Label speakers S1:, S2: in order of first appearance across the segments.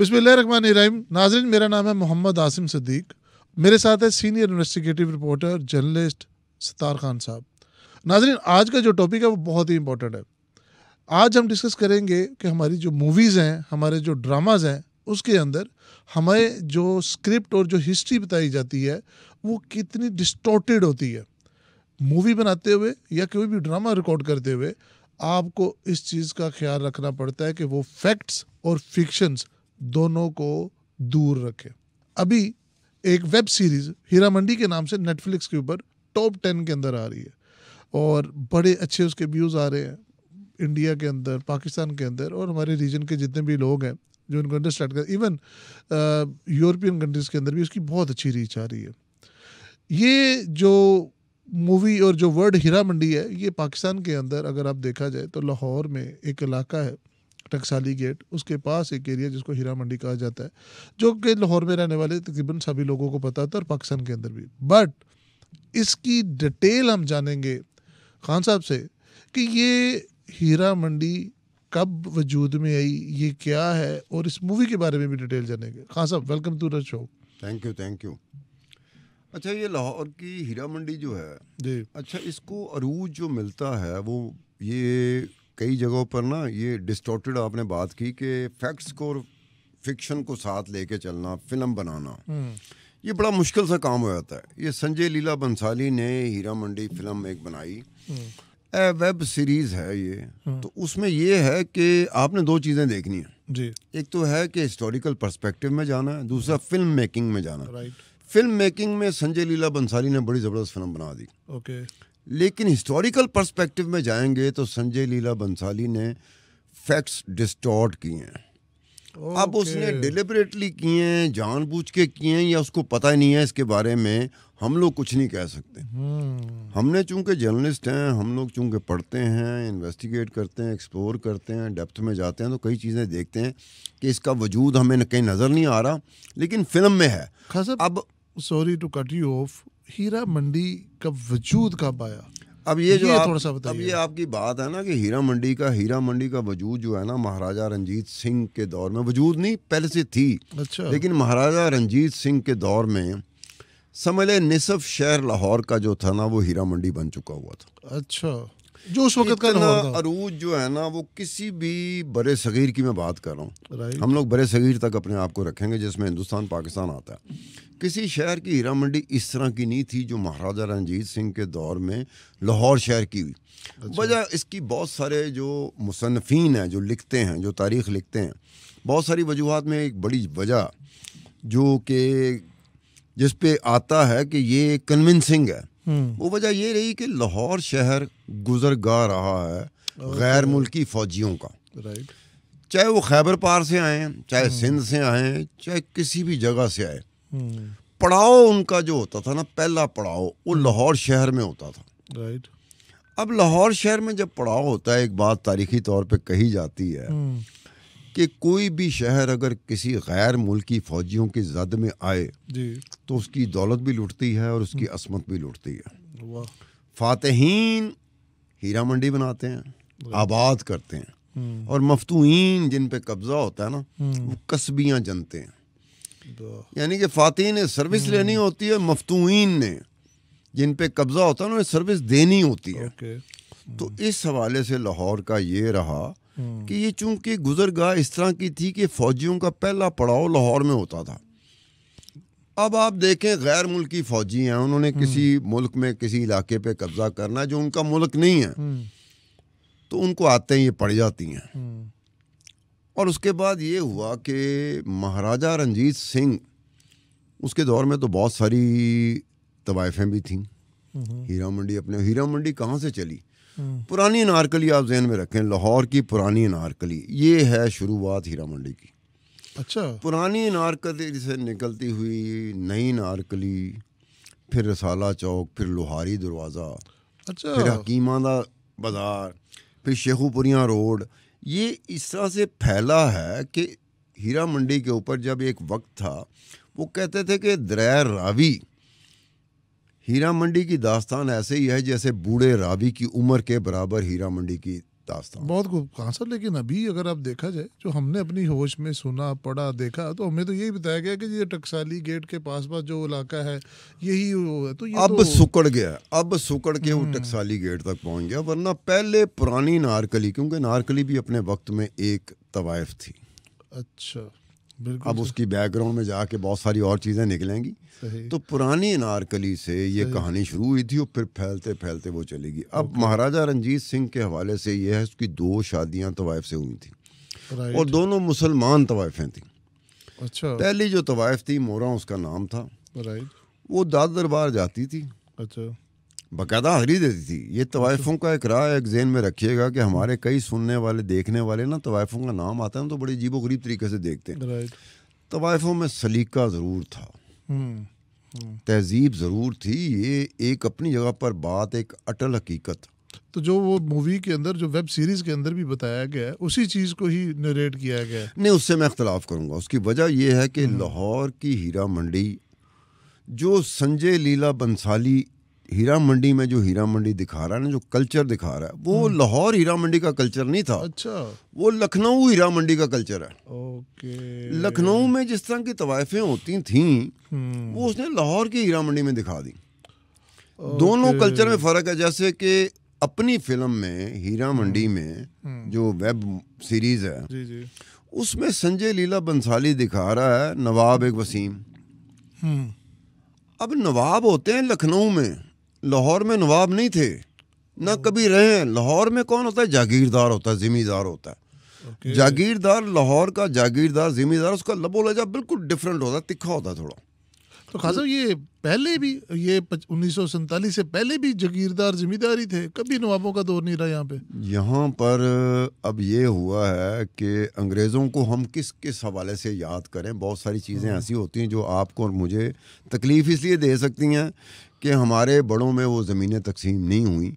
S1: बिस्मिल्लाहिर्रहमानिर्रहीम। नाज़रीन, मेरा नाम है मोहम्मद आसिम सिद्दीक। मेरे साथ है senior investigative reporter journalist Sattar Khan साहब। नाज़रीन, आज का जो टॉपिक है वो बहुत ही इंपॉर्टेंट है। आज हम डिस्कस करेंगे कि हमारी जो मूवीज़ हैं, हमारे जो ड्रामाज हैं, उसके अंदर हमें जो स्क्रिप्ट और जो हिस्ट्री बताई जाती है वो कितनी डिस्टॉर्टेड होती है। मूवी बनाते हुए या कोई भी ड्रामा रिकॉर्ड करते हुए आपको इस चीज़ का ख्याल रखना पड़ता है कि वो फैक्ट्स और फिक्शंस दोनों को दूर रखें। अभी एक वेब सीरीज़ हीरा मंडी के नाम से नेटफ्लिक्स के ऊपर टॉप 10 के अंदर आ रही है और बड़े अच्छे उसके व्यूज़ आ रहे हैं इंडिया के अंदर, पाकिस्तान के अंदर, और हमारे रीजन के जितने भी लोग हैं जो इनको अंडरस्टैंड कर, इवन यूरोपियन कंट्रीज़ के अंदर भी उसकी बहुत अच्छी रीच आ रही है। ये जो मूवी और जो वर्ड हीरा मंडी है, ये पाकिस्तान के अंदर अगर आप देखा जाए तो लाहौर में एक इलाका है टकसाली गेट, उसके पास एक एरिया जिसको हीरा मंडी कहा जाता है, जो कि लाहौर में रहने वाले तकरीबन सभी लोगों को पता था और पाकिस्तान के अंदर भी। बट इसकी डिटेल हम जानेंगे खान साहब से कि ये हीरा मंडी कब वजूद में आई, ये क्या है, और इस मूवी के बारे में भी डिटेल जानेंगे। Khan Sahab, welcome to the show.
S2: Thank you. अच्छा, ये लाहौर की हीरा मंडी जो है
S1: जी,
S2: अच्छा, इसको अरूज जो मिलता है वो ये कई जगहों पर ना ये डिस्टॉर्टेड आपने बात की कि फैक्ट्स को और फिक्शन को साथ लेके चलना, फिल्म बनाना, ये बड़ा मुश्किल सा काम हो जाता है। ये संजय लीला बंसाली ने हीरा मंडी फिल्म एक बनाई, वेब सीरीज़ है ये। तो उसमें ये है कि आपने दो चीज़ें देखनी है
S1: जी,
S2: एक तो है कि हिस्टोरिकल पर्सपेक्टिव में जाना है, दूसरा फिल्म मेकिंग में जाना।
S1: राइट,
S2: फिल्म मेकिंग में संजय लीला बंसाली ने बड़ी ज़बरदस्त फिल्म बना दी,
S1: ओके,
S2: लेकिन हिस्टोरिकल पर्सपेक्टिव में जाएंगे तो संजय लीला बंसाली ने फैक्ट्स डिस्टॉर्ट किए हैं। अब उसने डिलिबरेटली किए हैं, जानबूझ के किए हैं, या उसको पता ही नहीं है इसके बारे में, हम लोग कुछ नहीं कह सकते। हमने चूंकि जर्नलिस्ट हैं, हम लोग चूंकि पढ़ते हैं, इन्वेस्टिगेट करते हैं, एक्सप्लोर करते हैं, डेप्थ में जाते हैं, तो कई चीज़ें देखते हैं कि इसका वजूद हमें कहीं नज़र नहीं आ रहा, लेकिन फिल्म में है।
S1: अब sorry to cut you off, Heera Mandi का वजूद कब आया?
S2: अब ये जो
S1: थोड़ा सा बताइए।
S2: अब ये आपकी बात है ना कि हीरा मंडी का वजूद जो है ना, महाराजा रंजीत सिंह के दौर में, वजूद नहीं पहले से थी,
S1: अच्छा,
S2: लेकिन महाराजा रंजीत सिंह के दौर में समझ ले निसफ शहर लाहौर का जो था ना, वो हीरा मंडी बन चुका हुआ था।
S1: अच्छा, जो उस वक्त का लाहौर था।
S2: अरूज जो है ना, वो किसी भी बड़े सगीर की मैं बात कर रहा हूँ,
S1: राइट,
S2: हम लोग बड़े सगीर तक अपने आप को रखेंगे जिसमें हिंदुस्तान पाकिस्तान आता है। किसी शहर की हीरा मंडी इस तरह की नहीं थी जो महाराजा रंजीत सिंह के दौर में लाहौर शहर की हुई।
S1: अच्छा,
S2: वजह इसकी बहुत सारे जो मुसन्निफीन हैं, जो लिखते हैं, जो तारीख़ लिखते हैं, बहुत सारी वजूहात में एक बड़ी वजह जो कि जिस पे आता है कि ये कन्विंसिंग है, वो वजह ये रही कि लाहौर शहर गुजरगाह रहा है गैर मुल्की फ़ौजियों का,
S1: राइट,
S2: चाहे वो खैबर पार से आए हैं, चाहे सिंध से आए हैं, चाहे किसी भी जगह से आए। पड़ाव उनका जो होता था ना, पहला पड़ाव वो लाहौर शहर में होता था।
S1: राइट,
S2: अब लाहौर शहर में जब पड़ाव होता है, एक बात तारीखी तौर पे कही जाती है कि कोई भी शहर अगर किसी गैर मुल्की फ़ौजियों की जद में आए
S1: जी,
S2: तो उसकी दौलत भी लुटती है और उसकी असमत भी लुटती है।
S1: वाह,
S2: फातहीन हीरा मंडी बनाते हैं, आबाद करते हैं, और मफतूहीन जिन पे कब्जा होता है ना, वो कस्बियाँ जनते हैं। यानी कि फातहीन ने सर्विस लेनी होती है, मफतूहीन ने जिन पे कब्जा होता है उन्हें सर्विस देनी होती है।
S1: ओके,
S2: तो इस हवाले से लाहौर का ये रहा कि ये चूंकि गुजरगाह इस तरह की थी कि फौजियों का पहला पड़ाव लाहौर में होता था। अब आप देखें, गैर मुल्की फौजी हैं, उन्होंने किसी मुल्क में किसी इलाके पे कब्जा करना है जो उनका मुल्क नहीं है, तो उनको आते ही ये पड़ जाती हैं। और उसके बाद ये हुआ कि महाराजा रंजीत सिंह, उसके दौर में तो बहुत सारी तवाइफें भी थीं। हीरा मंडी कहाँ से चली? पुरानी अनारकली आप जहन में रखें, लाहौर की पुरानी अनारकली, ये है शुरुआत हीरा मंडी की।
S1: अच्छा,
S2: पुरानी अनारकली से निकलती हुई नई अनारकली, फिर रसाला चौक, फिर लोहारी दरवाज़ा,
S1: अच्छा,
S2: फिर हकीमाना बाज़ार, फिर शेखुपुरिया रोड, ये इस तरह से फैला है कि हीरा मंडी के ऊपर जब एक वक्त था, वो कहते थे कि दरिया रावी, हीरा मंडी की दास्तान ऐसे ही है जैसे बूढ़े रावी की उम्र के बराबर हीरा मंडी की दास्तान।
S1: बहुत खूब कहा सर। लेकिन अभी अगर आप देखा जाए, जो हमने अपनी होश में सुना, पढ़ा, देखा, तो हमें तो यही बताया गया कि ये टकसाली गेट के पास जो इलाका है यही वो है। तो ये
S2: अब
S1: तो
S2: सुकड़ गया, अब सुकड़ के वो टकसाली गेट तक पहुंच गया। वरना पहले पुरानी नारकली, क्योंकि नारकली भी अपने वक्त में एक तवाइफ थी।
S1: अच्छा, बिल्कुल।
S2: अब उसकी बैकग्राउंड में जाके बहुत सारी और चीज़ें निकलेंगी।
S1: सही।
S2: तो पुरानी नारकली से ये कहानी शुरू हुई थी और फिर फैलते फैलते वो चलेगी। अब महाराजा रंजीत सिंह के हवाले से ये है, उसकी 2 शादियां तवाइफ से हुई थी
S1: राइट।
S2: और दोनों मुसलमान तवाइफें थी।
S1: अच्छा।
S2: पहली जो तवाइफ थी, मोरा उसका नाम था,
S1: राइट।
S2: वो दाद दरबार जाती थी,
S1: अच्छा।
S2: बाकायदा हाजिरी देती थी। ये तवाइफों का एक राह एक ज़हन में रखिएगा कि हमारे कई सुनने वाले, देखने वाले ना, तवाइफों का नाम आता है तो बड़ी अजीबोगरीब तरीके से देखते हैं।
S1: राइट।
S2: तवाइफों में सलीका ज़रूर था, तहजीब ज़रूर थी। ये एक अपनी जगह पर बात, एक अटल हकीकत।
S1: तो जो वो मूवी के अंदर, जो वेब सीरीज के अंदर भी बताया गया है, उसी चीज़ को ही नरेट किया गया है।
S2: नहीं, उससे मैं इख्तलाफ करूँगा। उसकी वजह यह है कि लाहौर की हीरा मंडी, जो संजय लीला बंसाली हीरा मंडी में जो हीरा मंडी दिखा रहा है ना, जो कल्चर दिखा रहा है, वो लाहौर हीरा मंडी का कल्चर नहीं था।
S1: अच्छा।
S2: वो लखनऊ हीरा मंडी का कल्चर है।
S1: ओके।
S2: लखनऊ में जिस तरह की तवाइफें होती थीं, वो उसने लाहौर की हीरा मंडी में दिखा दी। दोनों कल्चर में फ़र्क है। जैसे कि अपनी फिल्म में हीरा मंडी में जो वेब सीरीज़ है,
S1: जी जी,
S2: उसमें संजय लीला बंसाली दिखा रहा है नवाब एक वसीम। अब नवाब होते हैं लखनऊ में, लाहौर में नवाब नहीं थे, ना कभी रहे हैं। लाहौर में कौन होता है? जागीरदार होता है, जिमीदार होता है। जागीरदार, लाहौर का जागीरदार, जिमीदार, उसका लबो लहजा बिल्कुल डिफरेंट होता है, तिखा होता है थोड़ा।
S1: तो खासा ये पहले भी, ये 1947 से पहले भी जागीरदार जिम्मेदारी थे, कभी नवाबों का दौर नहीं रहा यहाँ पे।
S2: यहाँ पर अब ये हुआ है कि अंग्रेज़ों को हम किस किस हवाले से याद करें। बहुत सारी चीज़ें ऐसी होती हैं जो आपको और मुझे तकलीफ इसलिए दे सकती हैं कि हमारे बड़ों में वो ज़मीनें तकसीम नहीं हुई,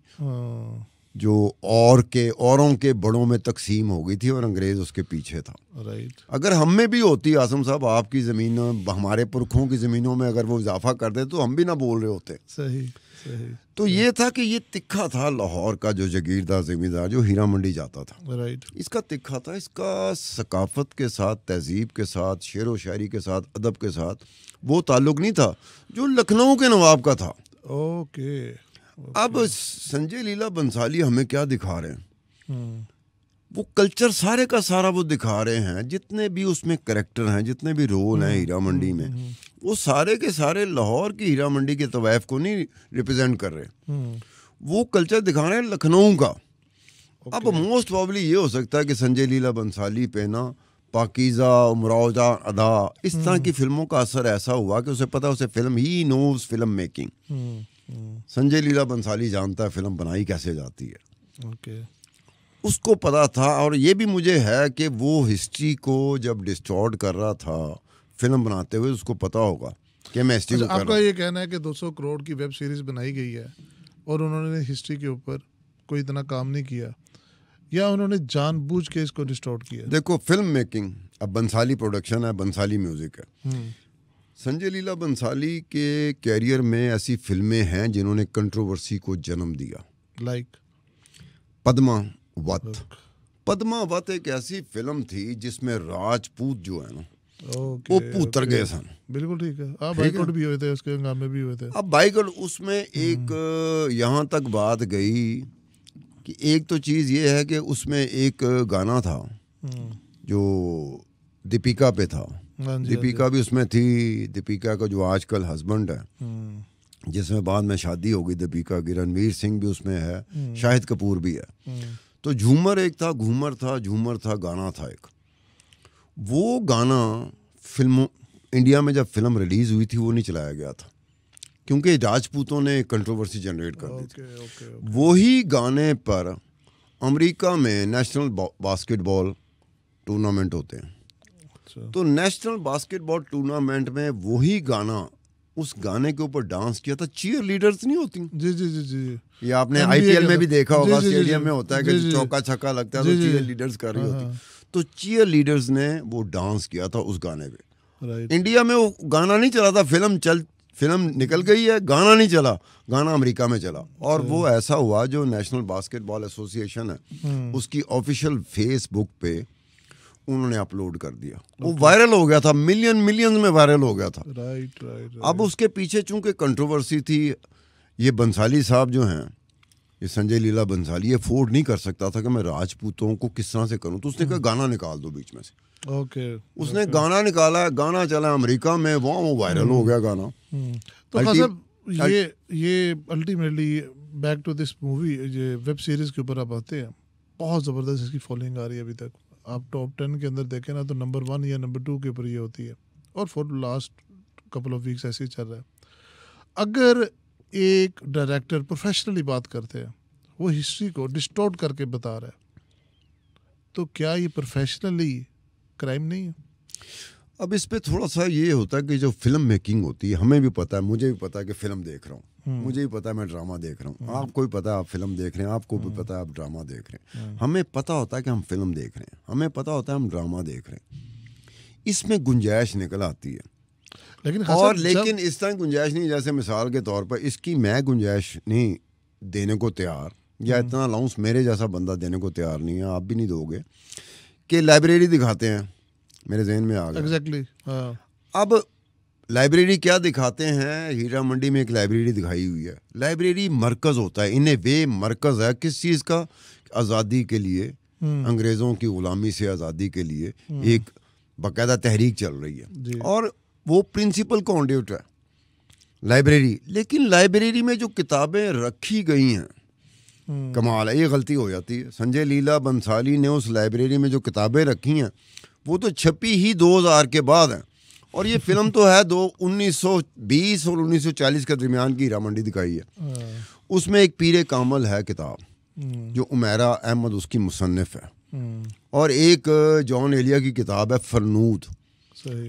S2: जो औरों के बड़ों में तकसीम हो गई थी और अंग्रेज़ उसके पीछे था।
S1: राइट।
S2: अगर हम में भी होती, आसम साहब, आपकी ज़मीन, हमारे पुरखों की ज़मीनों में अगर वो इजाफा कर दे तो हम भी ना बोल रहे होते।
S1: सही सही।
S2: तो ये था कि ये तिखा था लाहौर का जो जागीरदार ज़मींदार जो हीरा मंडी जाता था।
S1: राइट।
S2: इसका तिखा था, इसका सकाफत के साथ, तहजीब के साथ, शेर व शायरी के साथ, अदब के साथ वो ताल्लुक़ नहीं था जो लखनऊ के नवाब का था।
S1: ओके।
S2: अब संजय लीला बंसाली हमें क्या दिखा रहे हैं? वो कल्चर सारे का सारा वो दिखा रहे हैं। जितने भी उसमें करैक्टर हैं, जितने भी रोल हैं हीरा मंडी में, वो सारे के सारे लाहौर की हीरा मंडी के तवाइफ को नहीं रिप्रेजेंट कर रहे। वो कल्चर दिखा रहे हैं लखनऊ का। अब मोस्ट प्रॉब्ली ये हो सकता है कि संजय लीला बंसाली पे ना पाकीज़ा, उमरावजा अदा, इस तरह की फिल्मों का असर ऐसा हुआ कि उसे पता है, उसे film, he knows film making. Sanjay Leela Bhansali जानता है फिल्म बनाई कैसे जाती है।
S1: ओके।
S2: उसको पता था। और ये भी मुझे है कि वो हिस्ट्री को जब डिस्टॉर्ट कर रहा था फिल्म बनाते हुए, उसको पता होगा कि मैं हिस्ट्री को कर
S1: आपका ये कहना है कि 200 करोड़ की वेब सीरीज बनाई गई है और उन्होंने हिस्ट्री के ऊपर कोई इतना काम नहीं किया, या उन्होंने जानबूझ के इसको डिस्टॉर्ट किया?
S2: देखो, फिल्म मेकिंग अब बंसाली प्रोडक्शन है, बंसाली म्यूजिक है। संजय लीला बंसाली के कैरियर में ऐसी फिल्में हैं जिन्होंने कंट्रोवर्सी को जन्म दिया।
S1: लाइक
S2: पद्मावत। पद्मावत एक ऐसी फिल्म थी जिसमें राजपूत जो है ना, वो पुत्र गए सन।
S1: बिल्कुल ठीक है। बाइकआउट भी हुए थे, उसके हंगामे भी हुए थे।
S2: अब बाइकआउट, उसमें एक यहाँ तक बात गई कि एक तो चीज़ ये है कि उसमें एक गाना था जो दीपिका पे था। दीपिका भी उसमें थी। दीपिका का जो आजकल हस्बैंड है, जिसमें बाद में शादी हो गई दीपिका की, रणवीर सिंह भी उसमें है, शाहिद कपूर भी है। तो झूमर एक था, घूमर था, झूमर था, गाना था एक। वो गाना फिल्मों, इंडिया में जब फिल्म रिलीज़ हुई थी वो नहीं चलाया गया था क्योंकि राजपूतों ने कंट्रोवर्सी जनरेट कर दी थी। वही गाने पर अमेरिका में नेशनल बास्केटबॉल टूर्नामेंट होते हैं। तो नेशनल बास्केटबॉल टूर्नामेंट में वही गाना, उस गाने के ऊपर डांस किया था। चीयर लीडर्स नहीं होती?
S1: जी जी जी जी।
S2: ये आपने आईपीएल में भी देखा होगा, स्टेडियम में होता है कि चौका छक्का लगता है तो चीयर लीडर्स कर रही होती। तो चीयर लीडर्स ने वो डांस किया था उस गाने पे। इंडिया में वो गाना नहीं चला था, फिल्म फिल्म निकल गई है, गाना नहीं चला, गाना अमेरिका में चला। और वो ऐसा हुआ, जो नेशनल बास्केटबॉल एसोसिएशन है उसकी ऑफिशियल फेसबुक पे उन्होंने अपलोड कर दिया। वो वायरल हो गया था, मिलियन में वायरल हो गया था।
S1: राइट।
S2: अब उसके पीछे चूंकि कंट्रोवर्सी थी, ये बंसाली साहब जो हैं, ये संजय लीला बंसाली, ये अफोर्ड नहीं कर सकता था कि मैं राजपूतों को किस तरह से करूं, तो उसने कहा गाना निकाल दो बीच में से। उसने गाना निकाला, गाना चला अमेरिका में, वहाँ वो वायरल हो गया गाना।
S1: तो खान साहब, ये ultimately back to this movie, ये वेब सीरीज के ऊपर आप आते हैं, बहुत ज़बरदस्त इसकी फॉलोइंग आ रही है अभी तक। आप टॉप 10 के अंदर देखें ना तो नंबर 1 या नंबर 2 के ऊपर ये होती है, और for last couple of weeks ऐसे ही चल रहा है। अगर एक डायरेक्टर प्रोफेशनली बात करते हैं, वो हिस्ट्री को डिस्टॉर्ट करके बता रहा है, तो क्या ये प्रोफेशनली क्राइम नहीं है?
S2: अब इस पे थोड़ा सा ये होता है कि जो फिल्म मेकिंग होती है, हमें भी पता है, मुझे भी पता है कि फिल्म देख रहा हूँ, मुझे भी पता है मैं ड्रामा देख रहा हूँ, आपको भी पता है आप फिल्म देख रहे हैं, आपको भी पता है आप ड्रामा देख रहे हैं। हमें पता होता है कि हम फिल्म देख रहे हैं, हमें पता होता है हम ड्रामा देख रहे हैं। इसमें गुंजाइश निकल आती है, लेकिन इस तरह गुंजाइश नहीं, जैसे मिसाल के तौर पर इसकी मैं गुंजाइश नहीं देने को तैयार, या इतना अलाउंस मेरे जैसा बंदा देने को तैयार नहीं है, आप भी नहीं दोगे, कि लाइब्रेरी दिखाते हैं, मेरे जहन में आ गया।
S1: एग्जैक्टली।
S2: अब लाइब्रेरी क्या दिखाते हैं, हीरा मंडी में एक लाइब्रेरी दिखाई हुई है। लाइब्रेरी मरकज़ होता है, इन ए वे मरकज़ है किस चीज़ का, आज़ादी के लिए, अंग्रेज़ों की ग़ुलामी से आज़ादी के लिए एक बाकायदा तहरीक चल रही है, और वो प्रिंसिपल कॉन्ड्यूट है लाइब्रेरी। लेकिन लाइब्रेरी में जो किताबें रखी गई हैं, कमाल है, ये गलती हो जाती है। संजय लीला बंसाली ने उस लाइब्रेरी में जो किताबें रखी हैं, वो तो छपी ही 2000 के बाद है, और ये फिल्म तो है 1920 और 1940 के दरमियान की हीरा मंडी दिखाई है। उसमें एक पीरे कामल है किताब, जो उमैरा अहमद उसकी मुसन्निफ है, और एक जॉन एलिया की किताब है फरनूद।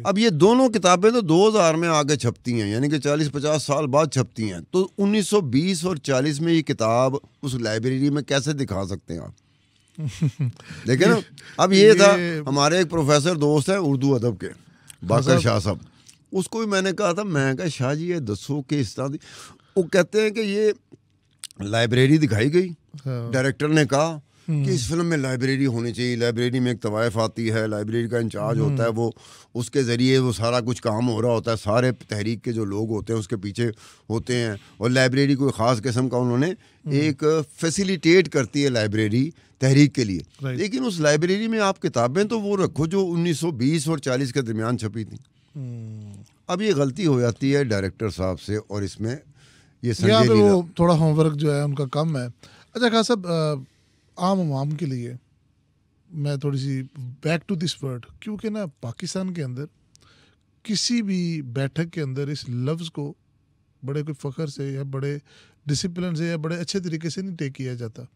S2: अब ये दोनों किताबें तो 2000 में आगे छपती हैं, यानी कि 40-50 साल बाद छपती हैं। तो 1920 और 40 में ये किताब उस लाइब्रेरी में कैसे दिखा सकते हैं आप? देखे ना। अब ये था, हमारे एक प्रोफेसर दोस्त है उर्दू अदब के, बाकर शाह साहब, उसको भी मैंने कहा था, मैं कहा शाह जी ये दसो कि इस तरह, वो कहते हैं कि ये लाइब्रेरी दिखाई गई, डायरेक्टर ने कहा कि इस फिल्म में लाइब्रेरी होनी चाहिए, लाइब्रेरी में एक तवाइफ आती है, लाइब्रेरी का इंचार्ज होता है, वो उसके ज़रिए वो सारा कुछ काम हो रहा होता है, सारे तहरीक के जो लोग होते हैं उसके पीछे होते हैं, और लाइब्रेरी कोई ख़ास किस्म का उन्होंने एक फैसिलिटेट करती है लाइब्रेरी तहरीक के लिए। लेकिन उस लाइब्रेरी में आप किताबें तो वो रखो जो 1920 और 40 के दरमियान छपी थी। अब ये गलती हो जाती है डायरेक्टर साहब से, और इसमें ये संजय लीला,
S1: वो थोड़ा होमवर्क जो है उनका कम है। अच्छा खान साहब, आम आवाम के लिए मैं थोड़ी सी बैक टू दिस वर्ड, क्योंकि ना पाकिस्तान के अंदर किसी भी बैठक के अंदर इस लफ्ज़ को बड़े कोई फ़ख्र से या बड़े डिसिप्लिन से या बड़े अच्छे तरीके से नहीं टेक किया जाता।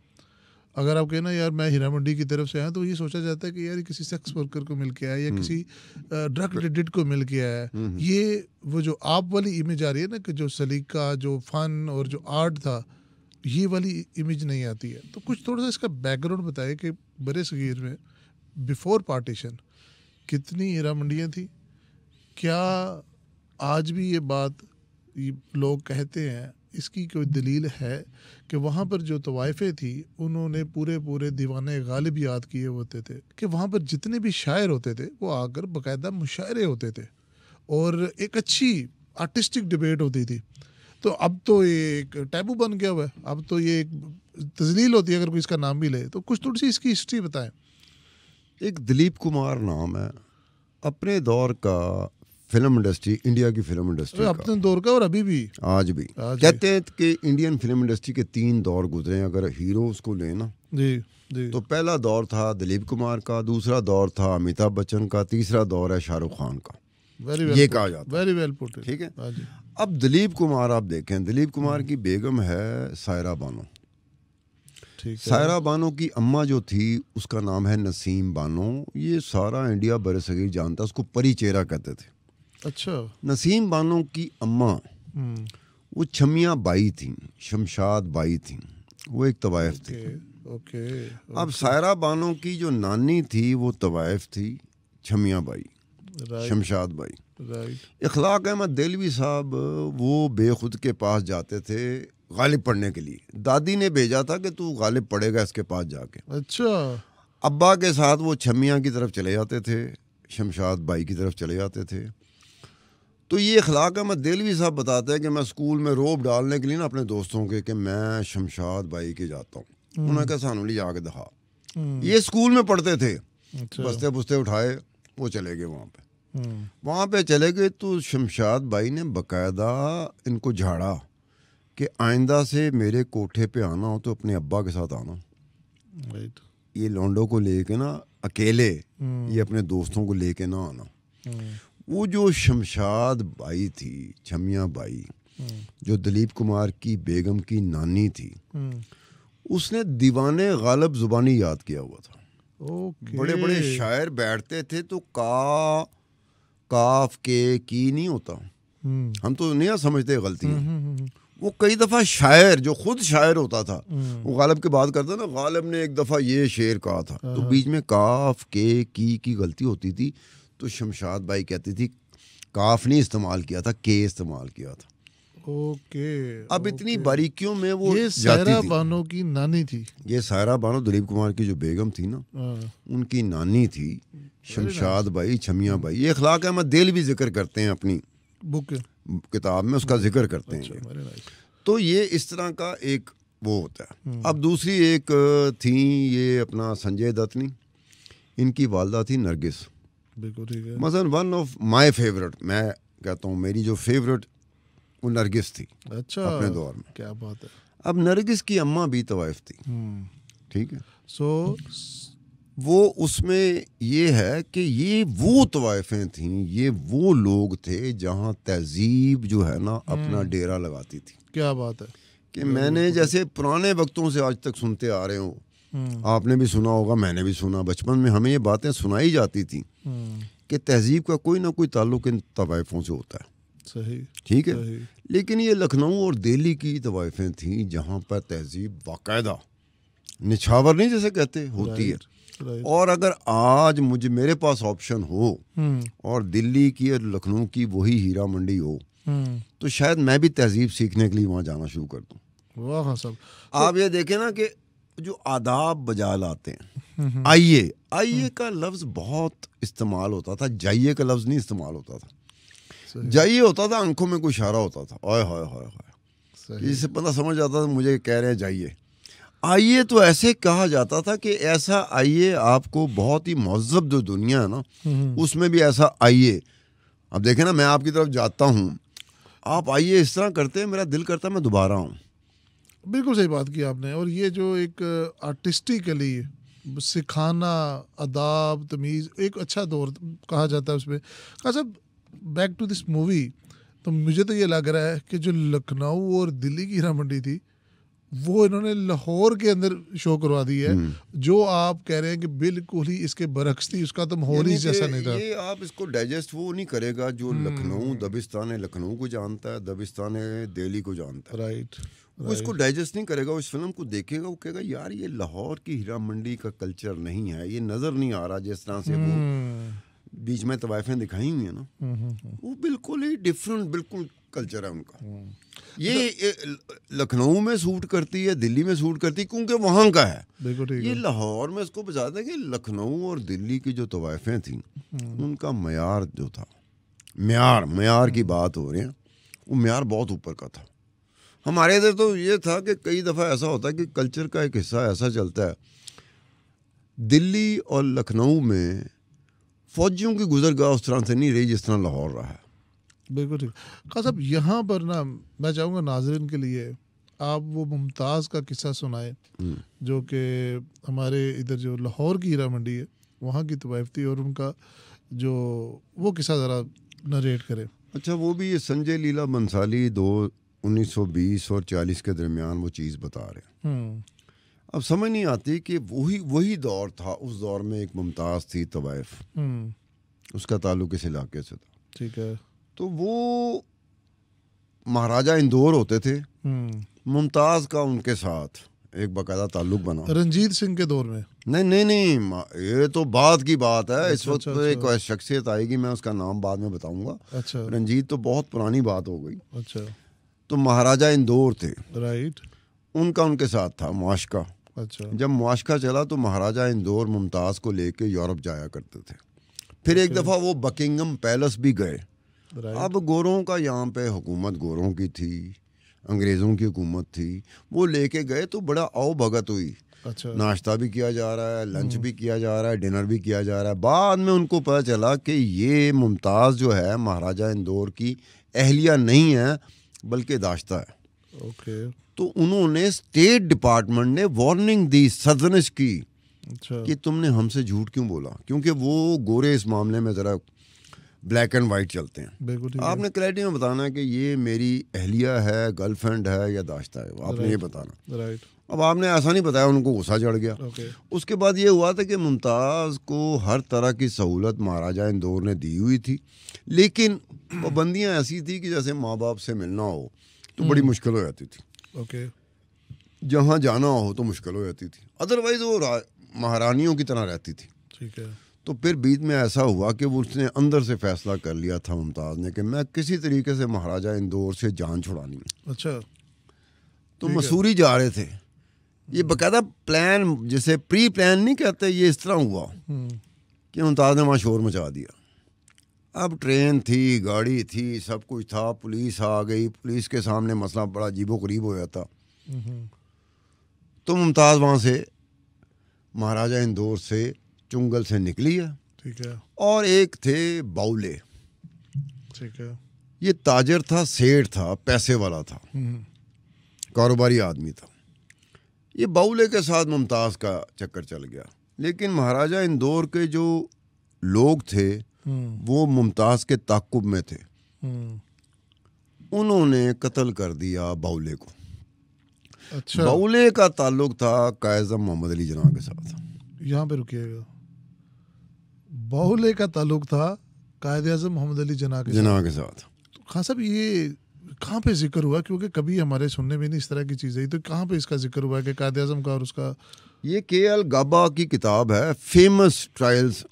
S1: अगर आप कहना यार मैं हीरा मंडी की तरफ से आया, तो ये सोचा जाता है कि यार किसी सेक्स वर्कर को मिल के आया, या किसी ड्रग एडिक्ट को मिल के आया। ये वो जो आप वाली इमेज आ रही है ना, कि जो सलीका, जो फ़न और जो आर्ट था, ये वाली इमेज नहीं आती है। तो कुछ थोड़ा सा इसका बैकग्राउंड बताए कि बड़े सगीर में बिफोर पार्टीशन कितनी हीरा मंडियाँ थी, क्या आज भी ये बात लोग कहते हैं, इसकी कोई दलील है कि वहाँ पर जो तवाइफे थी उन्होंने पूरे दीवाने गालिब याद किए होते थे, कि वहाँ पर जितने भी शायर होते थे वो आकर बाकायदा मुशायरे होते थे, और एक अच्छी आर्टिस्टिक डिबेट होती थी। तो अब तो ये एक टैबू बन गया हुआ है, अब तो ये एक तजलील होती है अगर कोई इसका नाम भी ले। तो कुछ थोड़ी सी इसकी हिस्ट्री बताएं।
S2: एक दिलीप कुमार नाम है, अपने दौर का फिल्म इंडस्ट्री, इंडिया की फिल्म इंडस्ट्री
S1: अपने दौर का, और अभी भी
S2: आज भी कहते हैं कि इंडियन फिल्म इंडस्ट्री के 3 दौर गुजरे हैं अगर हीरोज को लेना।
S1: जी।
S2: तो पहला दौर था दिलीप कुमार का, दूसरा दौर था अमिताभ बच्चन का, तीसरा दौर है शाहरुख खान का। ये कहा जाता है,
S1: वेरी वेल पुट,
S2: ठीक है। अब दिलीप कुमार आप देखें, दिलीप कुमार की बेगम है सायरा बानो। सायरा बानो की अम्मा जो थी उसका नाम है नसीम बानो। ये सारा इंडिया बरसगीर जानता, उसको परी चेहरा कहते थे।
S1: अच्छा।
S2: नसीम बानो की अम्मा वो छमिया बाई थी, शमशाद बाई थी, वो एक तवाइफ थी।
S1: ओके।
S2: अब सायरा बानो की जो नानी थी वो तवाइफ थी, छमिया बाई।
S1: राइट
S2: शमशाद भाई।
S1: राइट
S2: इखलाक अहमद देलवी साहब वो बेखुद के पास जाते थे गालिब पढ़ने के लिए। दादी ने भेजा था कि तू गालिब पढ़ेगा इसके पास जाके।
S1: अच्छा
S2: अब्बा के साथ वो छमिया की तरफ चले जाते थे, शमशाद भाई की तरफ चले जाते थे। तो ये इखलाक अहमद देलवी साहब बताते हैं कि मैं स्कूल में रोब डालने के लिए ना अपने दोस्तों के कि मैं शमशाद भाई के जाता हूँ। उन्होंने कहा सानू ले जाके दिखा। ये स्कूल में पढ़ते थे।
S1: अच्छा
S2: बस्ते बुस्ते उठाए वो चले गए वहाँ पे।
S1: हम्म,
S2: वहाँ पे चले गए तो शमशाद भाई ने बकायदा इनको झाड़ा कि आइंदा से मेरे कोठे पे आना हो तो अपने अब्बा के साथ आना।
S1: राइट
S2: ये लौंडों को लेके ना अकेले ये अपने दोस्तों को लेके ना आना। वो जो शमशाद भाई थी, छमिया भाई, जो दिलीप कुमार की बेगम की नानी थी, उसने दीवाने गालिब जुबानी याद किया हुआ था।
S1: ओके
S2: बड़े बड़े शायर बैठते थे तो काफ के की नहीं होता। हम तो नहीं समझते गलती। वो कई दफ़ा शायर जो खुद शायर होता था वो गालिब की बात करता ना, गालिब ने एक दफ़ा ये शेर कहा था तो बीच में काफ के की गलती होती थी तो शमशाद भाई कहती थी काफ नहीं इस्तेमाल किया था, के इस्तेमाल किया था।
S1: ओके
S2: अब इतनी बारीकियों में वो
S1: ये
S2: जाती
S1: सायरा
S2: थी।
S1: बानो की नानी थी।
S2: ये सायरा बानो दिलीप कुमार की जो बेगम थी ना,
S1: हाँ,
S2: उनकी नानी थी शमशाद भाई, छमिया भाई। ये इखलाक अहमद देल भी जिक्र करते हैं अपनी
S1: बुक
S2: किताब में, उसका जिक्र करते हैं।
S1: अच्छा वेरी नाइस।
S2: तो ये इस तरह का एक वो होता है। अब दूसरी एक थी ये अपना संजय दत्त नहीं, इनकी वालदा थी नरगिस।
S1: बिल्कुल ठीक है।
S2: मसलन वन ऑफ माय फेवरेट, मैं कहता हूँ मेरी जो फेवरेट वो नरगिस थी
S1: अच्छा
S2: अपने दौर में।
S1: क्या बात है।
S2: अब नरगिस की अम्मा भी तवाइफ थी, ठीक है।
S1: सो
S2: वो उसमें ये है कि ये वो तवाइफें थीं, ये वो लोग थे जहाँ तहजीब जो है ना अपना डेरा लगाती थी।
S1: क्या बात है
S2: कि मैंने जैसे पुराने वक्तों से आज तक सुनते आ रहे हो, आपने भी सुना होगा, मैंने भी सुना, बचपन में हमें ये बातें सुनाई जाती थी कि तहजीब का कोई ना कोई ताल्लुक इन तवाइफों से होता है।
S1: सही
S2: ठीक है।
S1: सही।
S2: लेकिन ये लखनऊ और दिल्ली की तवाइफें थीं जहाँ पर तहजीब बाकायदा निछावर नहीं जैसे कहते होती है।
S1: राइट
S2: और अगर आज मेरे पास ऑप्शन हो और दिल्ली की और लखनऊ की वही हीरा मंडी हो तो शायद मैं भी तहजीब सीखने के लिए वहाँ जाना शुरू कर दूँ।
S1: वाह सब।
S2: आप ये देखें ना कि जो आदाब बजा लाते हैं, आइए का लफ्ज़ बहुत इस्तेमाल होता था, जाइए का लफ्ज़ नहीं इस्तेमाल होता था। जाइए होता था, आंखों में कोई इशारा होता था, ओए होए होए होए, इससे पता समझ जाता था मुझे कह रहे हैं जाइए। आइए तो ऐसे कहा जाता था कि ऐसा आइए आपको बहुत ही महज़्ज़ब जो दुनिया है ना उसमें भी ऐसा आइए। अब देखें ना, मैं आपकी तरफ जाता हूँ, आप आइए इस तरह करते हैं, मेरा दिल करता है मैं दोबारा आऊँ।
S1: बिल्कुल सही बात की आपने। और ये जो एक आर्टिस्टिकली सिखाना, अदाब, तमीज़, एक अच्छा दौर कहा जाता है उसमें। कहा सब बैक टू दिस मूवी, तो मुझे तो ये लग रहा है कि जो लखनऊ और दिल्ली की हीरा मंडी थी वो इन्होंने लाहौर के अंदर शो करवा दी है। जो आप कह रहे हैं कि बिल्कुल ही इसके बरक्स थी, उसका तो माहौल ही जैसा नहीं था।
S2: ये आप इसको डाइजेस्ट वो नहीं करेगा जो लखनऊ दबिस्तान लखनऊ को जानता है, दबिस्तान दिल्ली को जानता है।
S1: राइट
S2: वो इसको डाइजेस्ट नहीं करेगा। उस फिल्म को देखेगा, वो कहेगा यार ये लाहौर की हीरा मंडी का कल्चर नहीं है, ये नज़र नहीं आ रहा जिस तरह से वो बीच में तवाइफें दिखाई हुई है ना, वो बिल्कुल ही डिफरेंट बिल्कुल कल्चर है उनका। ये लखनऊ में सूट करती है, दिल्ली में सूट करती है क्योंकि वहाँ का है।
S1: बिल्कुल ठीक
S2: ये
S1: है।
S2: लाहौर में इसको बचाते हैं कि लखनऊ और दिल्ली की जो तवाइफें थी उनका मयार जो था, मयार की बात हो रही है, वो मयार बहुत ऊपर का था। हमारे इधर तो ये था कि कई दफ़ा ऐसा होता है कि कल्चर का एक हिस्सा ऐसा चलता है, दिल्ली और लखनऊ में फौजियों की गुजरगाह उस तरह से नहीं रही जिस तरह लाहौर रहा है।
S1: बिल्कुल ठीक। खास साहब यहाँ पर ना मैं चाहूँगा नाजरीन के लिए आप वो मुमताज़ का किस्सा सुनाए जो कि हमारे इधर जो लाहौर की हीरा मंडी है वहाँ की तवाइफ थी, और उनका जो वो किस्सा ज़रा नरेट करें।
S2: अच्छा, वो भी ये संजय लीला बंसाली 1920 और 40 के दरमियान वो चीज़ बता रहे हैं। अब समझ नहीं आती कि वही दौर था, उस दौर में एक मुमताज़ थी तवाइफ, उसका ताल्लुक इस इलाके से था।
S1: ठीक है।
S2: तो वो महाराजा इंदौर होते थे, मुमताज़ का उनके साथ एक बाकायदा ताल्लुक बना।
S1: रंजीत सिंह के दौर में?
S2: नहीं, ये तो बाद की बात है। इस
S1: अच्छा,
S2: वक्त
S1: अच्छा,
S2: एक शख्सियत आएगी, मैं उसका नाम बाद में बताऊंगा।
S1: अच्छा
S2: रंजीत तो बहुत पुरानी बात हो गई।
S1: अच्छा,
S2: तो महाराजा इंदौर थे,
S1: राइट,
S2: उनका उनके साथ था मुआशका।
S1: अच्छा,
S2: जब मुआशका चला तो महाराजा इंदौर मुमताज़ को लेके यूरोप जाया करते थे। फिर एक दफ़ा वो बकिंगम पैलेस भी गए।
S1: राइट,
S2: अब गोरों का यहाँ पे हुकूमत गोरों की थी, अंग्रेज़ों की हुकूमत थी। वो लेके गए तो बड़ा आओ भगत हुई।
S1: अच्छा,
S2: नाश्ता भी किया जा रहा है, लंच भी किया जा रहा है, डिनर भी किया जा रहा है। बाद में उनको पता चला कि ये मुमताज़ जो है महाराजा इंदौर की अहलिया नहीं है बल्कि दाश्ता है।
S1: ओके,
S2: तो उन्होंने स्टेट डिपार्टमेंट ने वार्निंग दी सदनिश की
S1: अच्छा,
S2: कि तुमने हमसे झूठ क्यों बोला, क्योंकि वो गोरे इस मामले में ज़रा ब्लैक एंड वाइट चलते हैं।
S1: बिल्कुल ठीक है,
S2: आपने क्लैरिटी में बताना है कि ये मेरी अहलिया है, गर्लफ्रेंड है या दाश्ता है, आपने ये बताना।
S1: राइट,
S2: अब आपने ऐसा नहीं बताया, उनको गुस्सा चढ़ गया।
S1: ओके,
S2: उसके बाद ये हुआ था कि मुमताज़ को हर तरह की सहूलत महाराजा इंदौर ने दी हुई थी, लेकिन पाबंदियाँ ऐसी थी कि जैसे माँ बाप से मिलना हो तो बड़ी मुश्किल हो जाती थी,
S1: ओके,
S2: जहाँ जाना हो तो मुश्किल हो जाती थी, अदरवाइज़ वो महारानियों की तरह रहती थी।
S1: ठीक है,
S2: तो फिर बीच में ऐसा हुआ कि वो उसने अंदर से फैसला कर लिया था मुमताज़ ने कि मैं किसी तरीके से महाराजा इंदौर से जान छुड़ानी है।
S1: अच्छा,
S2: तो मसूरी जा रहे थे। ये बाकायदा प्लान, जैसे प्री प्लान नहीं कहते, ये इस तरह हुआ कि मुमताज़ ने वहाँ शोर मचा दिया। अब ट्रेन थी, गाड़ी थी, सब कुछ था, पुलिस आ गई। पुलिस के सामने मसला बड़ा अजीबोगरीब हो जाता। तो मुमताज़ वहाँ से महाराजा इंदौर से चुंगल से निकली है।
S1: ठीक है,
S2: और एक थे बाउले,
S1: ठीक है,
S2: ये ताजर था, सेठ था, पैसे वाला था, कारोबारी आदमी था। ये बाउले के साथ मुमताज़ का चक्कर चल गया। लेकिन महाराजा इंदौर के जो लोग थे वो मुमताज़ के ताक़ुब में थे। उन्होंने कत्ल कर दिया बाउले को।
S1: अच्छा,
S2: बाउले का ताल्लुक था कायज़म मोहम्मद अली जिन्ना के साथ।
S1: यहाँ पे रुकिएगा, बाहुले का ताल्लुक था कायद-ए-आज़म मोहम्मद अली जिन्ना के
S2: साथ।
S1: खान साहब ये कहाँ पे जिक्र हुआ, क्योंकि कभी हमारे सुनने में नहीं इस तरह की चीज़ आई, तो कहाँ पे इसका जिक्र हुआ कि कायद-ए-आज़म का और उसका?
S2: ये के.एल. गाबा की किताब है, फेमस ट्रायल्स,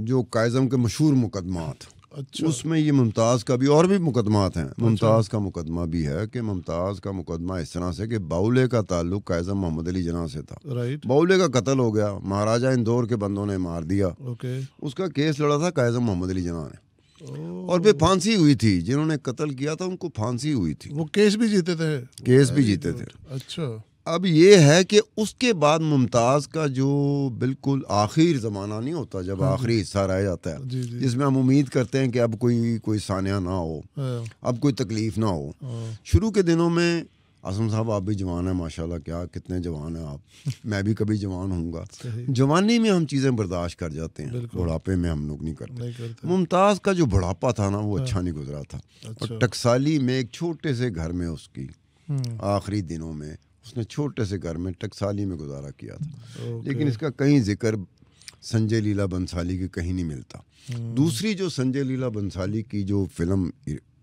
S2: जो कायज़म के मशहूर मुकदमात।
S1: अच्छा,
S2: उसमें ये मुमताज़ का भी और भी मुकदमात हैं। मुमताज़ का मुकदमा भी है कि मुमताज़ का मुकदमा इस तरह से कि बाउले का ताल्लुक कायज़म मोहम्मद अली जिन्ना से था।
S1: राइट,
S2: बाउले का कत्ल हो गया, महाराजा इंदौर के बंदों ने मार दिया।
S1: ओके,
S2: उसका केस लड़ा था कायज़म मोहम्मद अली जिन्ना ने, और फिर फांसी हुई थी। जिन्होंने कत्ल किया था उनको फांसी हुई थी।
S1: वो केस भी जीते थे?
S2: केस भी जीते थे।
S1: अच्छा,
S2: अब ये है कि उसके बाद मुमताज़ का जो बिल्कुल आखिर ज़माना नहीं होता, जब आखिरी हिस्सा रह जाता है,
S1: जी जी,
S2: जिसमें हम उम्मीद करते हैं कि अब कोई सानिया ना हो,
S1: हाँ,
S2: अब कोई तकलीफ़ ना हो।
S1: हाँ,
S2: शुरू के दिनों में आज़म साहब आप भी जवान हैं माशाल्लाह, क्या कितने जवान हैं आप। मैं भी कभी जवान होऊंगा।
S1: सही,
S2: जवानी में हम चीज़ें बर्दाश्त कर जाते हैं,
S1: बिल्कुल।
S2: बुढ़ापे में हम लोग नहीं करते।
S1: नहीं करते,
S2: मुमताज़ का जो बुढ़ापा था ना वो अच्छा नहीं गुजरा था।
S1: अच्छा,
S2: और टकसाली में एक छोटे से घर में उसकी
S1: हम्म,
S2: आखिरी दिनों में उसने छोटे से घर में टकसाली में गुजारा किया था।
S1: ओके,
S2: लेकिन इसका कहीं जिक्र संजय लीला बंसाली की कहीं नहीं मिलता। दूसरी जो संजय लीला बंसाली की जो फिल्म,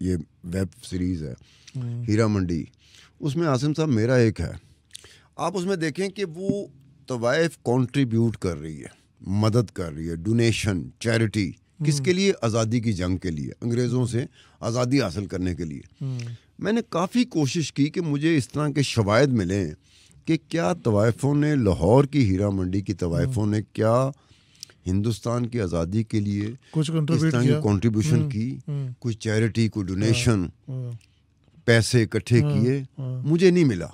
S2: ये वेब सीरीज़ है हीरा मंडी, उसमें आसिम साहब मेरा एक है, आप उसमें देखें कि वो तवाइफ कंट्रीब्यूट कर रही है, मदद कर रही है, डोनेशन, चैरिटी, किसके लिए? आज़ादी की जंग के लिए, अंग्रेज़ों से आज़ादी हासिल करने के लिए। मैंने काफ़ी कोशिश की कि मुझे इस तरह के शवायद मिलें कि क्या तवाइफों ने, लाहौर की हीरा मंडी की तवाइफों ने क्या हिंदुस्तान की आज़ादी के लिए
S1: कुछ
S2: इस तरह की कंट्रीब्यूशन की, कुछ चैरिटी, कोई डोनेशन, पैसे इकट्ठे किए? मुझे नहीं मिला।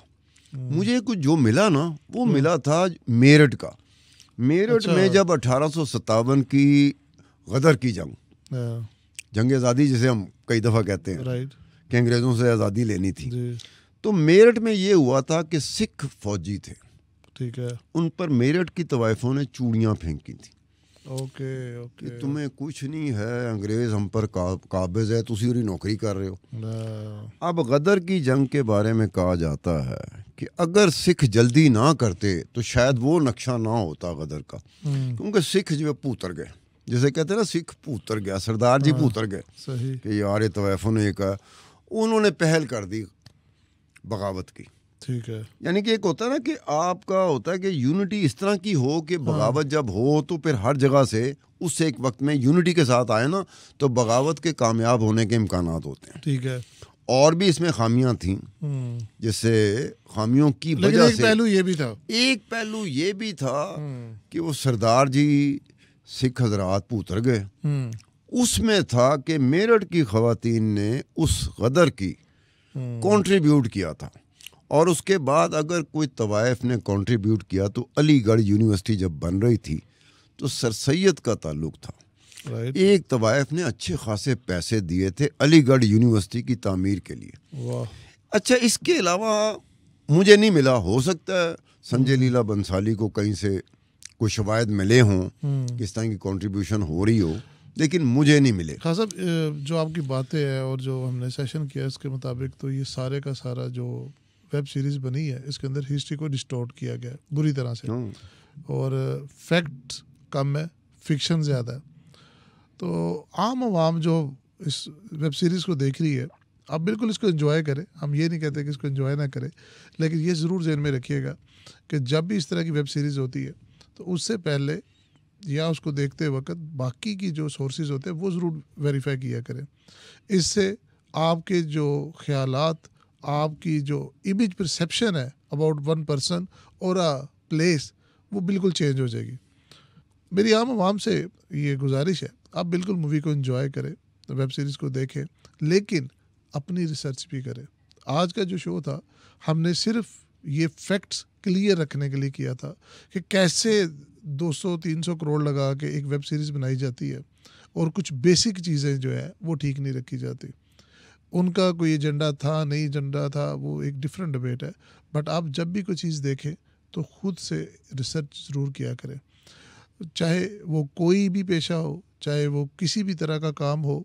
S2: मुझे कुछ जो मिला ना वो मिला था मेरठ का। मेरठ में जब 1857 की गदर की जंग आज़ादी जिसे हम कई दफ़ा कहते हैं,
S1: राइट,
S2: कि अंग्रेज़ों से आज़ादी लेनी थी,
S1: जी,
S2: तो मेरठ में ये हुआ था कि सिख फौजी थे,
S1: ठीक है,
S2: उन पर मेरठ की तवाइफों ने चूड़ियाँ फेंकी थी
S1: ओके,
S2: कि
S1: ओके,
S2: तुम्हें कुछ नहीं है, अंग्रेज़ हम पर काबिज़ है, तुसी उरी नौकरी कर रहे हो।
S1: हाँ,
S2: अब गदर की जंग के बारे में कहा जाता है कि अगर सिख जल्दी ना करते तो शायद वो नक्शा ना होता गदर का, क्योंकि सिख जो पूतर गए, जैसे कहते हैं ना, सिख पूतर गया, सरदार जी पूतर गए
S1: सही,
S2: कि यार ये तवाइफों ने कहा, उन्होंने पहल कर दी बगावत की।
S1: ठीक है।
S2: यानी कि एक होता है ना कि आपका होता है कि यूनिटी इस तरह की हो कि बगावत जब हो तो फिर हर जगह से उस एक वक्त में यूनिटी के साथ आए ना, तो बगावत के कामयाब होने के इम्कानात होते हैं।
S1: ठीक है।
S2: और भी इसमें खामियां थीं, जैसे खामियों की
S1: लेकिन
S2: वजह
S1: एक
S2: से
S1: पहलू ये भी था,
S2: एक पहलू ये भी था कि वो सरदार जी सिख हजरात उतर गए। उसमें था कि मेरठ की खवातीन ने उस गदर की कंट्रीब्यूट किया था, और उसके बाद अगर कोई तवाइफ ने कंट्रीब्यूट किया तो अलीगढ़ यूनिवर्सिटी जब बन रही थी तो सर सैयद का ताल्लुक था।
S1: राइट।
S2: एक तवाइफ ने अच्छे खासे पैसे दिए थे अलीगढ़ यूनिवर्सिटी की तामीर के लिए।
S1: वाह।
S2: अच्छा, इसके अलावा मुझे नहीं मिला, हो सकता है संजय लीला बंसाली को कहीं से कुछ शवायद मिले हों किस तरह की कंट्रीब्यूशन हो रही हो, लेकिन मुझे नहीं मिले।
S1: खान साहब, जो आपकी बातें हैं और जो हमने सेशन किया इसके मुताबिक तो ये सारे का सारा जो वेब सीरीज़ बनी है इसके अंदर हिस्ट्री को डिस्टॉर्ट किया गया है बुरी तरह से, और फैक्ट्स कम है, फिक्शन ज़्यादा है। तो आम आवाम जो इस वेब सीरीज़ को देख रही है, आप बिल्कुल इसको एंजॉय करें, हम ये नहीं कहते कि इसको एंजॉय ना करें, लेकिन ये ज़रूर ज़हन में रखिएगा कि जब भी इस तरह की वेब सीरीज़ होती है तो उससे पहले या उसको देखते वक्त बाकी की जो सोर्सेज होते हैं वो ज़रूर वेरीफाई किया करें। इससे आपके जो ख्यालात, आपकी जो इमेज परसेप्शन है अबाउट वन पर्सन और अ प्लेस, वो बिल्कुल चेंज हो जाएगी। मेरी आम आवाम से ये गुजारिश है, आप बिल्कुल मूवी को एंजॉय करें, वेब सीरीज़ को देखें, लेकिन अपनी रिसर्च भी करें। आज का जो शो था हमने सिर्फ ये फैक्ट्स क्लियर रखने के लिए किया था कि कैसे 200-300 करोड़ लगा के एक वेब सीरीज़ बनाई जाती है और कुछ बेसिक चीज़ें जो है वो ठीक नहीं रखी जाती। उनका कोई एजेंडा था, नहीं एजेंडा था, वो एक डिफरेंट डिबेट है। बट आप जब भी कोई चीज़ देखें तो खुद से रिसर्च ज़रूर किया करें, चाहे वो कोई भी पेशा हो, चाहे वो किसी भी तरह का काम हो,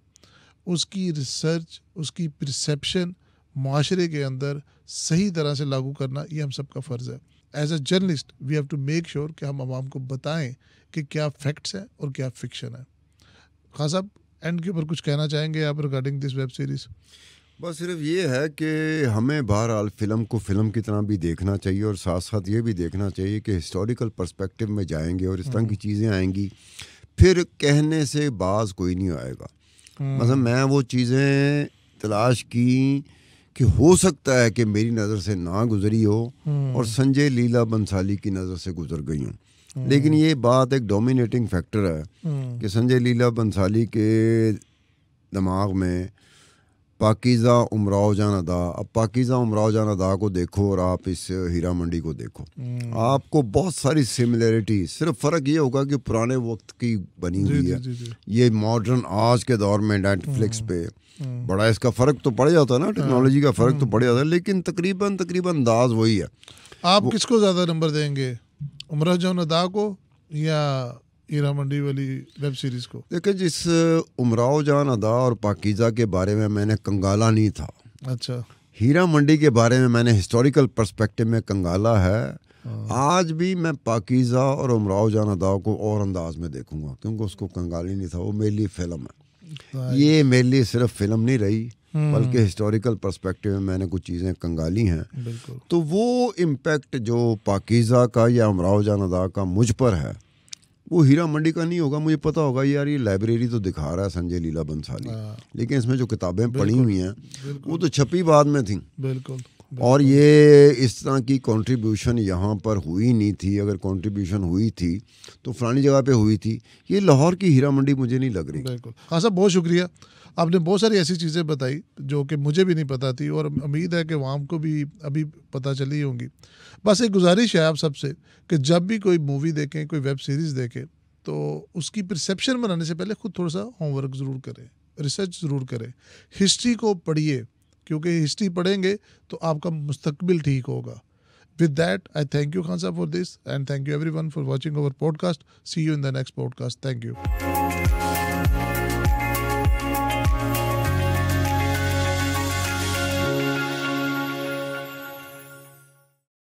S1: उसकी रिसर्च, उसकी परसेप्शन माशरे के अंदर सही तरह से लागू करना ये हम सबका फ़र्ज़ है। As a journalist we have to make sure कि हम आवाम को बताएं कि क्या फैक्ट्स हैं और क्या फिक्शन है। खान साहब, एंड के ऊपर कुछ कहना चाहेंगे आप रिगार्डिंग दिस वेब सीरीज़?
S2: बस सिर्फ ये है कि हमें बहरहाल फ़िल्म को फ़िल्म की तरह भी देखना चाहिए, और साथ साथ ये भी देखना चाहिए कि हिस्टोरिकल पर्सपेक्टिव में जाएंगे और इस तरह की चीज़ें आएंगी, फिर कहने से बाज कोई नहीं आएगा। मतलब मैं वो चीज़ें तलाश की कि हो सकता है कि मेरी नज़र से ना गुजरी हो और संजय लीला बंसाली की नज़र से गुजर गई हूँ, लेकिन ये बात एक डोमिनेटिंग फैक्टर है कि संजय लीला बंसाली के दिमाग में पाकीज़ा उमराव जान अदा, अब पाकीज़ा उमराव जान अदा को देखो और आप इस हीरा मंडी को देखो, आपको बहुत सारी सिमिलरिटी, सिर्फ फ़र्क ये होगा कि पुराने वक्त की बनी हुई है, ये मॉडर्न आज के दौर में नेटफ्लिक्स पे बड़ा इसका फ़र्क तो पड़ जाता है ना, टेक्नोलॉजी का फ़र्क तो पड़ जाता है, लेकिन तकरीबन अंदाज वही है।
S1: आप किसको ज़्यादा नंबर देंगे, उमराव जान अदा को या हीरा मंडी वाली वेब सीरीज़ को?
S2: देखिए, जिस उमराव जान अदा और पाकीज़ा के बारे में मैंने कंगाला नहीं था, अच्छा, हीरा मंडी के बारे में मैंने हिस्टोरिकल पर्सपेक्टिव में कंगाला है। आज भी मैं पाकीज़ा और उमराव जान अदा को और अंदाज में देखूंगा, क्योंकि उसको कंगाली नहीं था, वो मेरे लिए फिल्म है। ये मेरे लिए सिर्फ फिल्म नहीं रही, बल्कि हिस्टोरिकल पर्सपेक्टिव में मैंने कुछ चीज़ें कंगाली हैं। तो वो इम्पैक्ट जो पाकीज़ा का या उमराव जान अदा का मुझ पर है, वो हीरा मंडी का नहीं होगा। मुझे पता होगा यार ये लाइब्रेरी तो दिखा रहा है संजय लीला बंसाली, लेकिन इसमें जो किताबें पढ़ी हुई हैं वो तो छपी बाद में थी। बिल्कुल। और ये इस तरह की कंट्रीब्यूशन यहाँ पर हुई नहीं थी, अगर कंट्रीब्यूशन हुई थी तो फलानी जगह पे हुई थी। ये लाहौर की हीरा मंडी मुझे नहीं लग रही।
S1: बिल्कुल। हाँ साहब, बहुत शुक्रिया, आपने बहुत सारी ऐसी चीज़ें बताई जो कि मुझे भी नहीं पता थी और उम्मीद है कि वहाँ को भी अभी पता चली होंगी। बस एक गुजारिश है आप सबसे कि जब भी कोई मूवी देखें, कोई वेब सीरीज़ देखें, तो उसकी परसेप्शन बनाने से पहले खुद थोड़ा सा होमवर्क ज़रूर करें, रिसर्च ज़रूर करें, हिस्ट्री को पढ़िए, क्योंकि हिस्ट्री पढ़ेंगे तो आपका मुस्तकबिल ठीक होगा। With that, I thank you, Khan Sahab, for this, and thank you everyone for watching our podcast. See you in the next podcast. Thank you.